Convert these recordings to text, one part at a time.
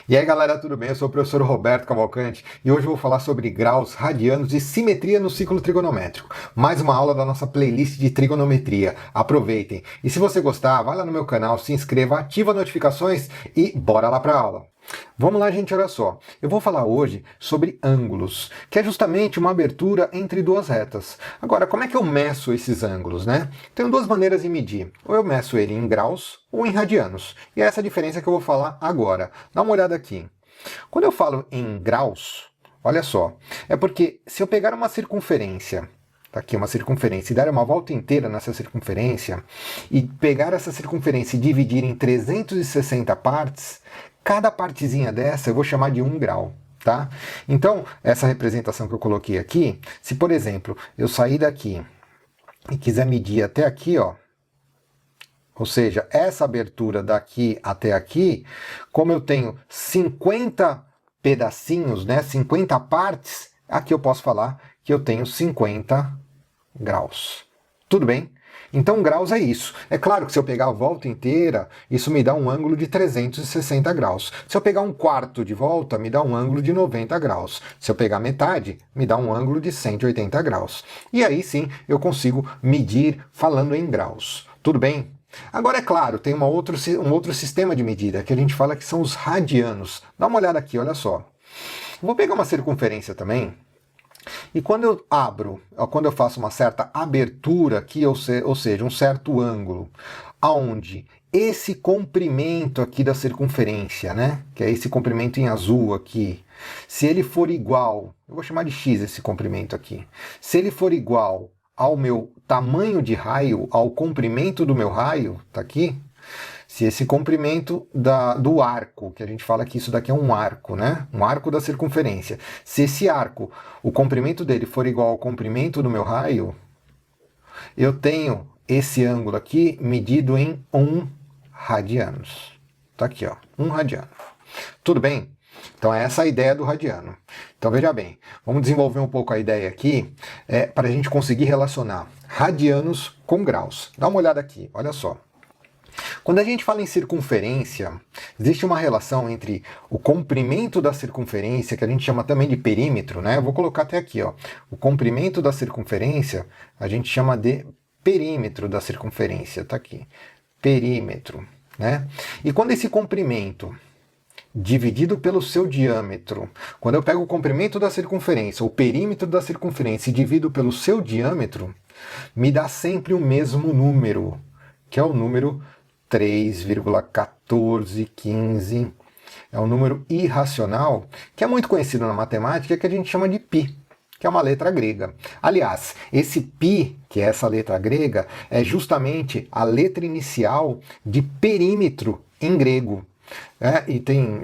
E aí galera, tudo bem? Eu sou o professor Roberto Cavalcante e hoje eu vou falar sobre graus, radianos e simetria no ciclo trigonométrico. Mais uma aula da nossa playlist de trigonometria. Aproveitem! E se você gostar, vai lá no meu canal, se inscreva, ativa as notificações e bora lá para a aula! Vamos lá, gente, olha só. Eu vou falar hoje sobre ângulos, que é justamente uma abertura entre duas retas. Agora, como é que eu meço esses ângulos, né? Tenho duas maneiras de medir. Ou eu meço ele em graus ou em radianos. E é essa a diferença que eu vou falar agora. Dá uma olhada aqui. Quando eu falo em graus, olha só, é porque se eu pegar uma circunferência, tá aqui uma circunferência, e dar uma volta inteira nessa circunferência, e pegar essa circunferência e dividir em 360 partes, cada partezinha dessa eu vou chamar de 1 grau. Tá? Então, essa representação que eu coloquei aqui, se por exemplo, eu sair daqui e quiser medir até aqui, ó, ou seja, essa abertura daqui até aqui, como eu tenho 50 pedacinhos, né, 50 partes, aqui eu posso falar que eu tenho 50 graus. Tudo bem? Então, graus é isso. É claro que se eu pegar a volta inteira, isso me dá um ângulo de 360 graus. Se eu pegar um quarto de volta, me dá um ângulo de 90 graus. Se eu pegar metade, me dá um ângulo de 180 graus. E aí sim, eu consigo medir falando em graus. Tudo bem? Agora, é claro, tem um outro sistema de medida que a gente fala que são os radianos. Dá uma olhada aqui, olha só. Vou pegar uma circunferência também. E quando eu abro, quando eu faço uma certa abertura aqui, ou seja, um certo ângulo, aonde esse comprimento aqui da circunferência, né, que é esse comprimento em azul aqui, se ele for igual, eu vou chamar de x esse comprimento aqui, se ele for igual ao meu tamanho de raio, ao comprimento do meu raio, tá aqui, se esse comprimento do arco, que a gente fala que isso daqui é um arco, né? Um arco da circunferência. Se esse arco, o comprimento dele for igual ao comprimento do meu raio, eu tenho esse ângulo aqui medido em 1 radianos. Tá aqui, ó, 1 radiano. Tudo bem? Então é essa a ideia do radiano. Então veja bem, vamos desenvolver um pouco a ideia aqui para a gente conseguir relacionar radianos com graus. Dá uma olhada aqui, olha só. Quando a gente fala em circunferência, existe uma relação entre o comprimento da circunferência, que a gente chama também de perímetro, né? Eu vou colocar até aqui, ó. O comprimento da circunferência, a gente chama de perímetro da circunferência, tá aqui. Perímetro, né? E quando esse comprimento dividido pelo seu diâmetro, quando eu pego o comprimento da circunferência, o perímetro da circunferência e divido pelo seu diâmetro, me dá sempre o mesmo número, que é o número 3,1415. É um número irracional, que é muito conhecido na matemática, que a gente chama de π, que é uma letra grega. Aliás, esse π, que é essa letra grega, é justamente a letra inicial de perímetro em grego. E tem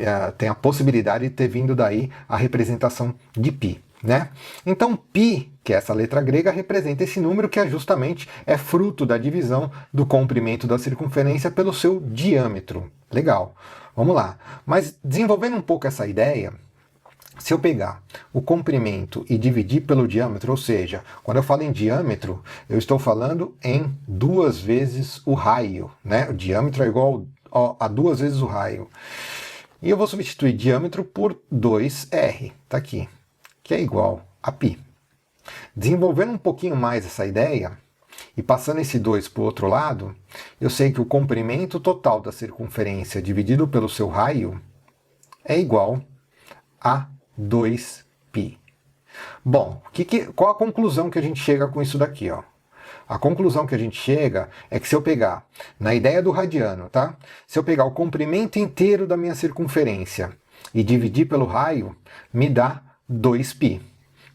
a possibilidade de ter vindo daí a representação de π. Né? Então, π, que é essa letra grega, representa esse número que justamente é fruto da divisão do comprimento da circunferência pelo seu diâmetro. Legal, vamos lá. Mas desenvolvendo um pouco essa ideia, se eu pegar o comprimento e dividir pelo diâmetro, ou seja, quando eu falo em diâmetro, eu estou falando em 2 vezes o raio. Né? O diâmetro é igual a 2 vezes o raio. E eu vou substituir diâmetro por 2r, tá aqui, que é igual a π. Desenvolvendo um pouquinho mais essa ideia, e passando esse 2 para o outro lado, eu sei que o comprimento total da circunferência dividido pelo seu raio é igual a 2π. Bom, qual a conclusão que a gente chega com isso daqui, ó? A conclusão que a gente chega é que se eu pegar, na ideia do radiano, tá? Se eu pegar o comprimento inteiro da minha circunferência e dividir pelo raio, me dá 2π.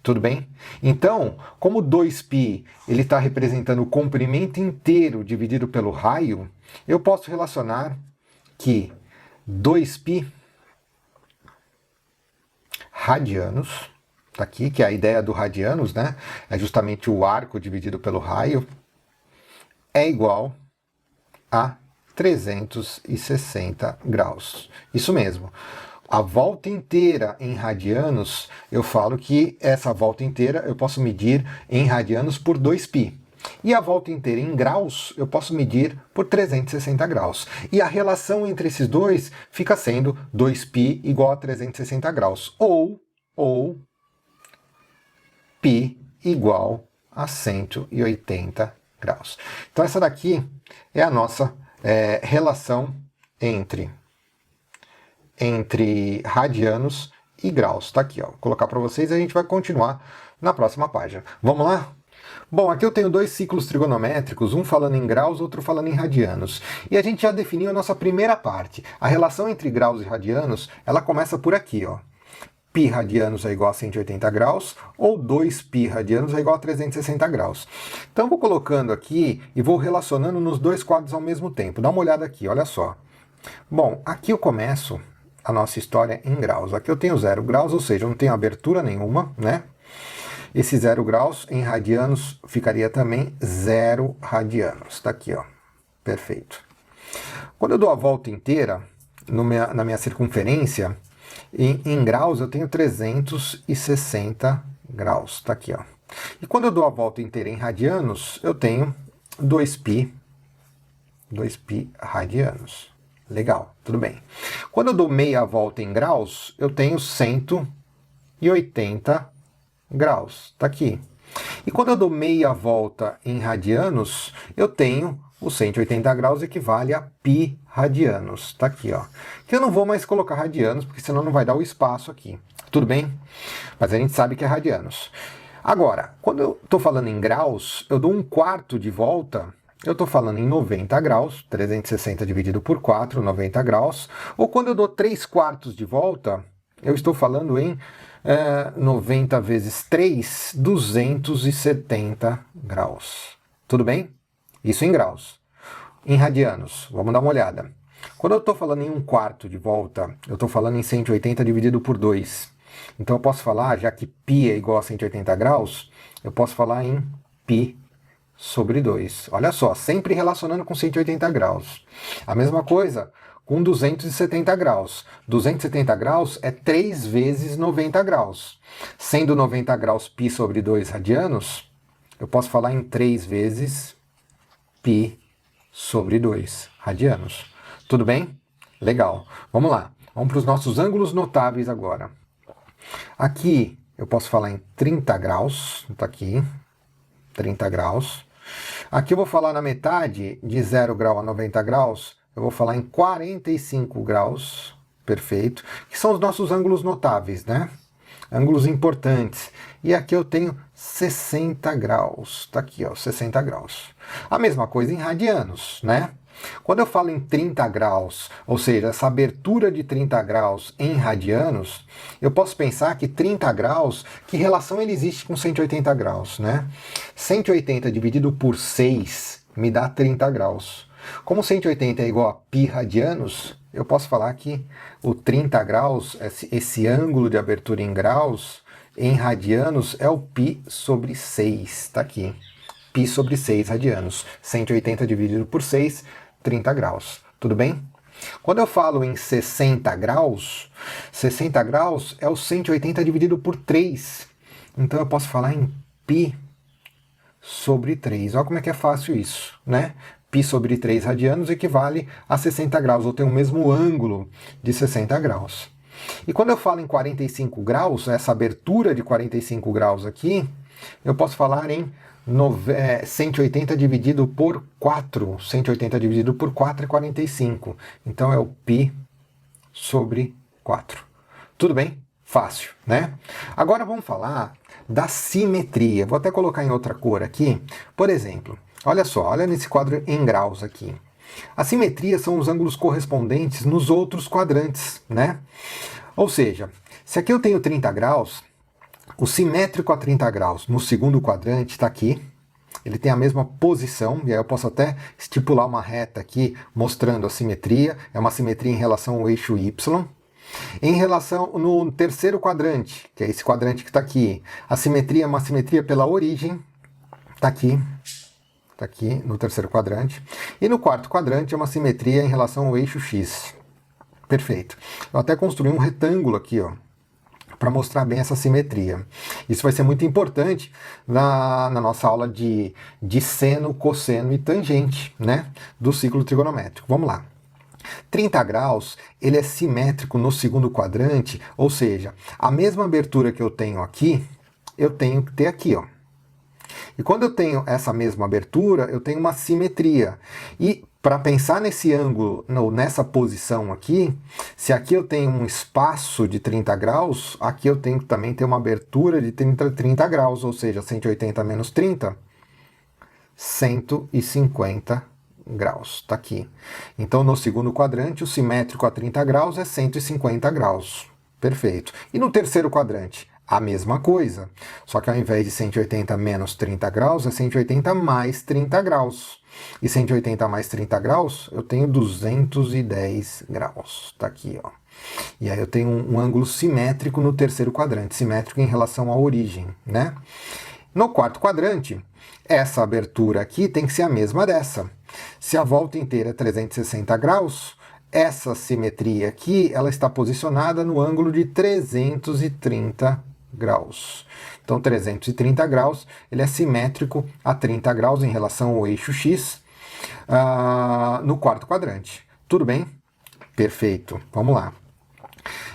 Tudo bem? Então, como 2π ele está representando o comprimento inteiro dividido pelo raio, eu posso relacionar que 2π radianos, tá aqui, que é a ideia do radianos, né? É justamente o arco dividido pelo raio, é igual a 360 graus. Isso mesmo. A volta inteira em radianos, eu falo que essa volta inteira eu posso medir em radianos por 2π. E a volta inteira em graus eu posso medir por 360 graus. E a relação entre esses dois fica sendo 2π igual a 360 graus. Ou π igual a 180 graus. Então essa daqui é a nossa relação entre radianos e graus. Está aqui, ó. Vou colocar para vocês e a gente vai continuar na próxima página. Vamos lá? Bom, aqui eu tenho dois ciclos trigonométricos, um falando em graus, outro falando em radianos. E a gente já definiu a nossa primeira parte. A relação entre graus e radianos, ela começa por aqui, ó. Π radianos é igual a 180 graus, ou 2π radianos é igual a 360 graus. Então eu vou colocando aqui e vou relacionando nos dois quadros ao mesmo tempo. Dá uma olhada aqui, olha só. Bom, aqui eu começo a nossa história em graus. Aqui eu tenho 0 graus, ou seja, eu não tenho abertura nenhuma, né? Esse 0 graus em radianos ficaria também 0 radianos. Está aqui, ó. Perfeito. Quando eu dou a volta inteira na minha circunferência, em graus eu tenho 360 graus. Está aqui, ó. E quando eu dou a volta inteira em radianos, eu tenho 2π radianos. Legal, tudo bem. Quando eu dou meia volta em graus, eu tenho 180 graus. Está aqui. E quando eu dou meia volta em radianos, eu tenho os 180 graus equivale a π radianos. Está aqui, ó. Que eu não vou mais colocar radianos, porque senão não vai dar o espaço aqui. Tudo bem? Mas a gente sabe que é radianos. Agora, quando eu estou falando em graus, eu dou um quarto de volta. Eu estou falando em 90 graus, 360 dividido por 4, 90 graus. Ou quando eu dou 3/4 de volta, eu estou falando em 90 vezes 3, 270 graus. Tudo bem? Isso em graus. Em radianos, vamos dar uma olhada. Quando eu estou falando em 1/4 de volta, eu estou falando em 180 dividido por 2. Então eu posso falar, já que π é igual a 180 graus, eu posso falar em π sobre 2. Olha só, sempre relacionando com 180 graus. A mesma coisa com 270 graus. 270 graus é 3 vezes 90 graus. Sendo 90 graus π sobre 2 radianos, eu posso falar em 3 vezes π sobre 2 radianos. Tudo bem? Legal. Vamos lá. Vamos para os nossos ângulos notáveis agora. Aqui eu posso falar em 30 graus. Está aqui. 30 graus. Aqui eu vou falar na metade de 0 grau a 90 graus. Eu vou falar em 45 graus. Perfeito. Que são os nossos ângulos notáveis, né? Ângulos importantes. E aqui eu tenho 60 graus. Está aqui, ó, 60 graus. A mesma coisa em radianos, né? Quando eu falo em 30 graus, ou seja, essa abertura de 30 graus em radianos, eu posso pensar que 30 graus, que relação ele existe com 180 graus, né? 180 dividido por 6 me dá 30 graus. Como 180 é igual a π radianos, eu posso falar que o 30 graus, esse ângulo de abertura em graus, em radianos, é o π sobre 6. Está aqui. π sobre 6 radianos. 180 dividido por 6, 30 graus. Tudo bem? Quando eu falo em 60 graus é o 180 dividido por 3. Então eu posso falar em π sobre 3. Olha como é que é fácil isso, né? π sobre 3 radianos equivale a 60 graus, ou tem o mesmo ângulo de 60 graus. E quando eu falo em 45 graus, essa abertura de 45 graus aqui, eu posso falar em 180 dividido por 4. 180 dividido por 4 é 45. Então é o π sobre 4. Tudo bem? Fácil, né? Agora vamos falar da simetria. Vou até colocar em outra cor aqui. Por exemplo, olha só, olha nesse quadro em graus aqui. A simetria são os ângulos correspondentes nos outros quadrantes, né? Ou seja, se aqui eu tenho 30 graus, o simétrico a 30 graus no segundo quadrante está aqui. Ele tem a mesma posição, e aí eu posso até estipular uma reta aqui mostrando a simetria. É uma simetria em relação ao eixo Y. Em relação no terceiro quadrante, que é esse quadrante que está aqui, a simetria é uma simetria pela origem. Está aqui. Está aqui no terceiro quadrante. E no quarto quadrante é uma simetria em relação ao eixo X. Perfeito. Eu até construí um retângulo aqui, ó, para mostrar bem essa simetria. Isso vai ser muito importante na nossa aula de seno, cosseno e tangente, né, do ciclo trigonométrico. Vamos lá. 30 graus, ele é simétrico no segundo quadrante, ou seja, a mesma abertura que eu tenho aqui, eu tenho que ter aqui, ó. E quando eu tenho essa mesma abertura, eu tenho uma simetria. E para pensar nesse ângulo, nessa posição aqui, se aqui eu tenho um espaço de 30 graus, aqui eu tenho que também ter uma abertura de 30 graus, ou seja, 180 menos 30, 150 graus, tá aqui. Então, no segundo quadrante, o simétrico a 30 graus é 150 graus. Perfeito. E no terceiro quadrante? A mesma coisa, só que ao invés de 180 menos 30 graus, é 180 mais 30 graus. E 180 mais 30 graus, eu tenho 210 graus. Tá aqui, ó. E aí eu tenho um ângulo simétrico no terceiro quadrante, simétrico em relação à origem, né? No quarto quadrante, essa abertura aqui tem que ser a mesma dessa. Se a volta inteira é 360 graus, essa simetria aqui, ela está posicionada no ângulo de 330 graus. Então, 330 graus, ele é simétrico a 30 graus em relação ao eixo X no quarto quadrante. Tudo bem? Perfeito. Vamos lá.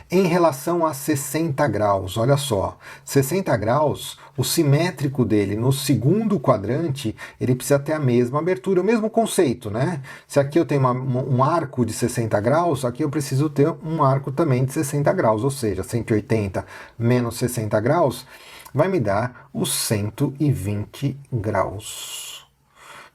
Em relação a 60 graus, olha só, 60 graus, o simétrico dele no segundo quadrante, ele precisa ter a mesma abertura, o mesmo conceito, né? Se aqui eu tenho um arco de 60 graus, aqui eu preciso ter um arco também de 60 graus, ou seja, 180 menos 60 graus vai me dar os 120 graus.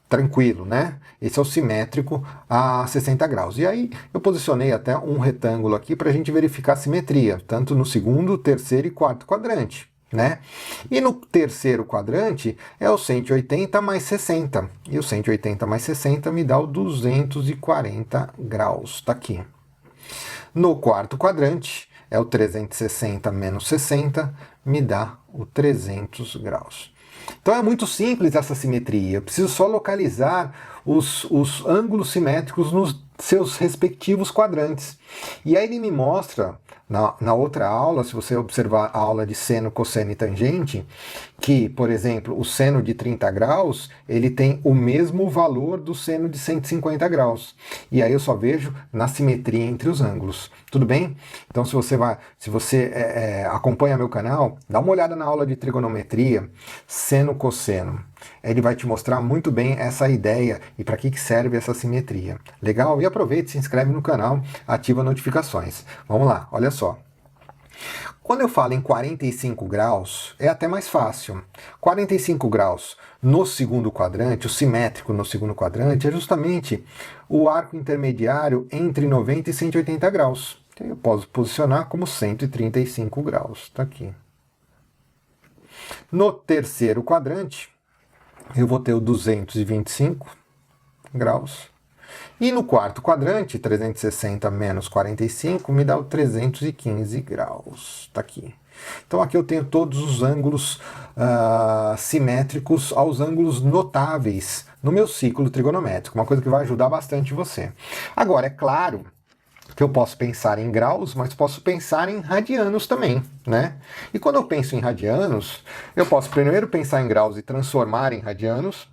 Tranquilo, né? Esse é o simétrico a 60 graus. E aí eu posicionei até um retângulo aqui para a gente verificar a simetria, tanto no segundo, terceiro e quarto quadrante, né? E no terceiro quadrante é o 180 mais 60. E o 180 mais 60 me dá o 240 graus. Tá aqui. No quarto quadrante é o 360 menos 60, me dá o 300 graus. Então é muito simples essa simetria, eu preciso só localizar os ângulos simétricos nos seus respectivos quadrantes. E aí ele me mostra, na outra aula, se você observar a aula de seno, cosseno e tangente, que, por exemplo, o seno de 30 graus, ele tem o mesmo valor do seno de 150 graus. E aí eu só vejo na simetria entre os ângulos. Tudo bem? Então, se você acompanha meu canal, dá uma olhada na aula de trigonometria, seno, cosseno. Ele vai te mostrar muito bem essa ideia e para que serve essa simetria. Legal? E aproveite, se inscreve no canal, ativa notificações. Vamos lá, olha só. Quando eu falo em 45 graus, é até mais fácil. 45 graus no segundo quadrante, o simétrico no segundo quadrante, é justamente o arco intermediário entre 90 e 180 graus. Então, eu posso posicionar como 135 graus. Está aqui. No terceiro quadrante, eu vou ter o 225 graus. E no quarto quadrante, 360 menos 45, me dá o 315 graus. Está aqui. Então aqui eu tenho todos os ângulos simétricos aos ângulos notáveis no meu ciclo trigonométrico. Uma coisa que vai ajudar bastante você. Agora, é claro que eu posso pensar em graus, mas posso pensar em radianos também, né? E quando eu penso em radianos, eu posso primeiro pensar em graus e transformar em radianos,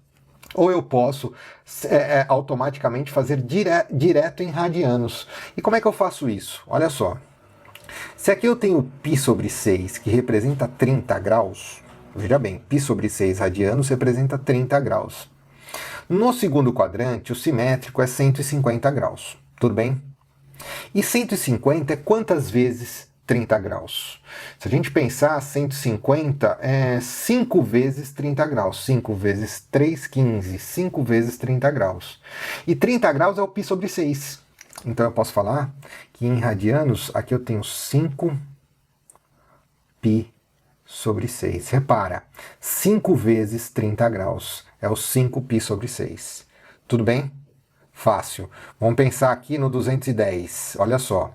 ou eu posso automaticamente fazer direto em radianos. E como é que eu faço isso? Olha só. Se aqui eu tenho π sobre 6, que representa 30 graus, veja bem, π sobre 6 radianos representa 30 graus. No segundo quadrante, o simétrico é 150 graus. Tudo bem? E 150 é quantas vezes 30 graus? Se a gente pensar, 150 é 5 vezes 30 graus. 5 vezes 3, 15. 5 vezes 30 graus. E 30 graus é o π sobre 6. Então eu posso falar que em radianos, aqui eu tenho 5 π sobre 6. Repara, 5 vezes 30 graus é o 5 π sobre 6. Tudo bem? Fácil. Vamos pensar aqui no 210. Olha só.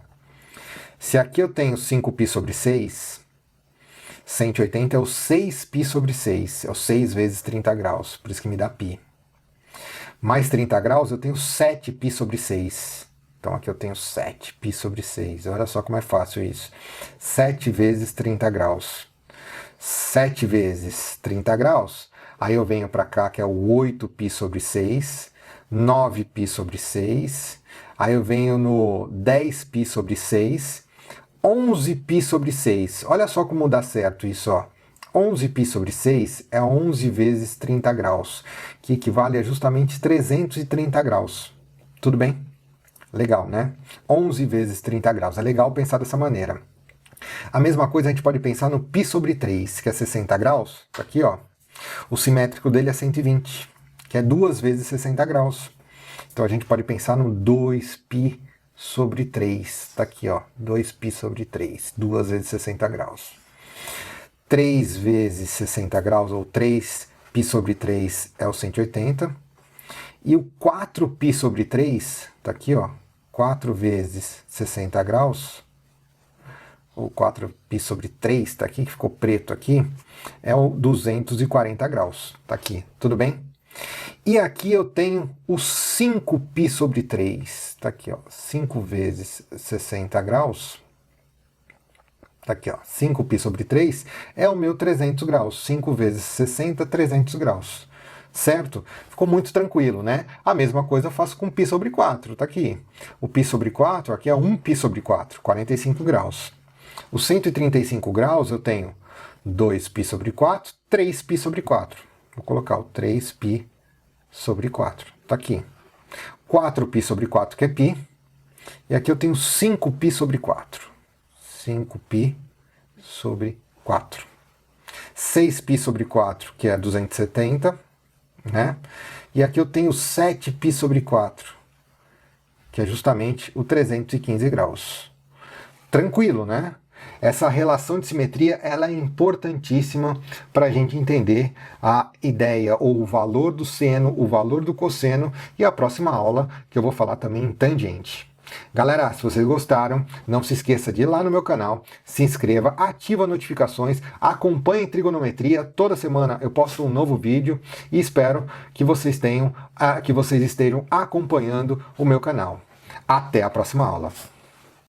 Se aqui eu tenho 5π sobre 6, 180 é o 6π sobre 6. É o 6 vezes 30 graus. Por isso que me dá π. Mais 30 graus, eu tenho 7π sobre 6. Então aqui eu tenho 7π sobre 6. Olha só como é fácil isso. 7 vezes 30 graus. 7 vezes 30 graus. Aí eu venho para cá, que é o 8π sobre 6. 9π sobre 6. Aí eu venho no 10π sobre 6. 11π sobre 6. Olha só como dá certo isso, ó. 11π sobre 6 é 11 vezes 30 graus, que equivale a justamente 330 graus. Tudo bem? Legal, né? 11 vezes 30 graus. É legal pensar dessa maneira. A mesma coisa a gente pode pensar no π sobre 3, que é 60 graus. Tá aqui, ó. O simétrico dele é 120, que é 2 vezes 60 graus. Então a gente pode pensar no 2π sobre 3. Tá aqui, ó. 2π sobre 3. 2 vezes 60 graus. 3 vezes 60 graus, ou 3π sobre 3 é o 180. E o 4π sobre 3, tá aqui, ó. 4 vezes 60 graus, ou 4π sobre 3, tá aqui, que ficou preto aqui, é o 240 graus. Tá aqui, tudo bem? E aqui eu tenho o 5π sobre 3. Tá aqui, ó. 5 vezes 60 graus. Tá aqui, ó. 5π sobre 3 é o meu 300 graus. 5 vezes 60, 300 graus. Certo? Ficou muito tranquilo, né? A mesma coisa eu faço com π sobre 4. Tá aqui. O π sobre 4 aqui é 1π sobre 4. 45 graus. Os 135 graus eu tenho 2π sobre 4, 3π sobre 4. Vou colocar o 3π sobre 4. Tá aqui. 4π sobre 4, que é π. E aqui eu tenho 5π sobre 4. 5π sobre 4. 6π sobre 4, que é 270, né? E aqui eu tenho 7π sobre 4, que é justamente o 315 graus. Tranquilo, né? Essa relação de simetria ela é importantíssima para a gente entender a ideia ou o valor do seno, o valor do cosseno e a próxima aula que eu vou falar também em tangente. Galera, se vocês gostaram, não se esqueça de ir lá no meu canal, se inscreva, ativa as notificações, acompanhe trigonometria, toda semana eu posto um novo vídeo e espero que vocês estejam acompanhando o meu canal. Até a próxima aula.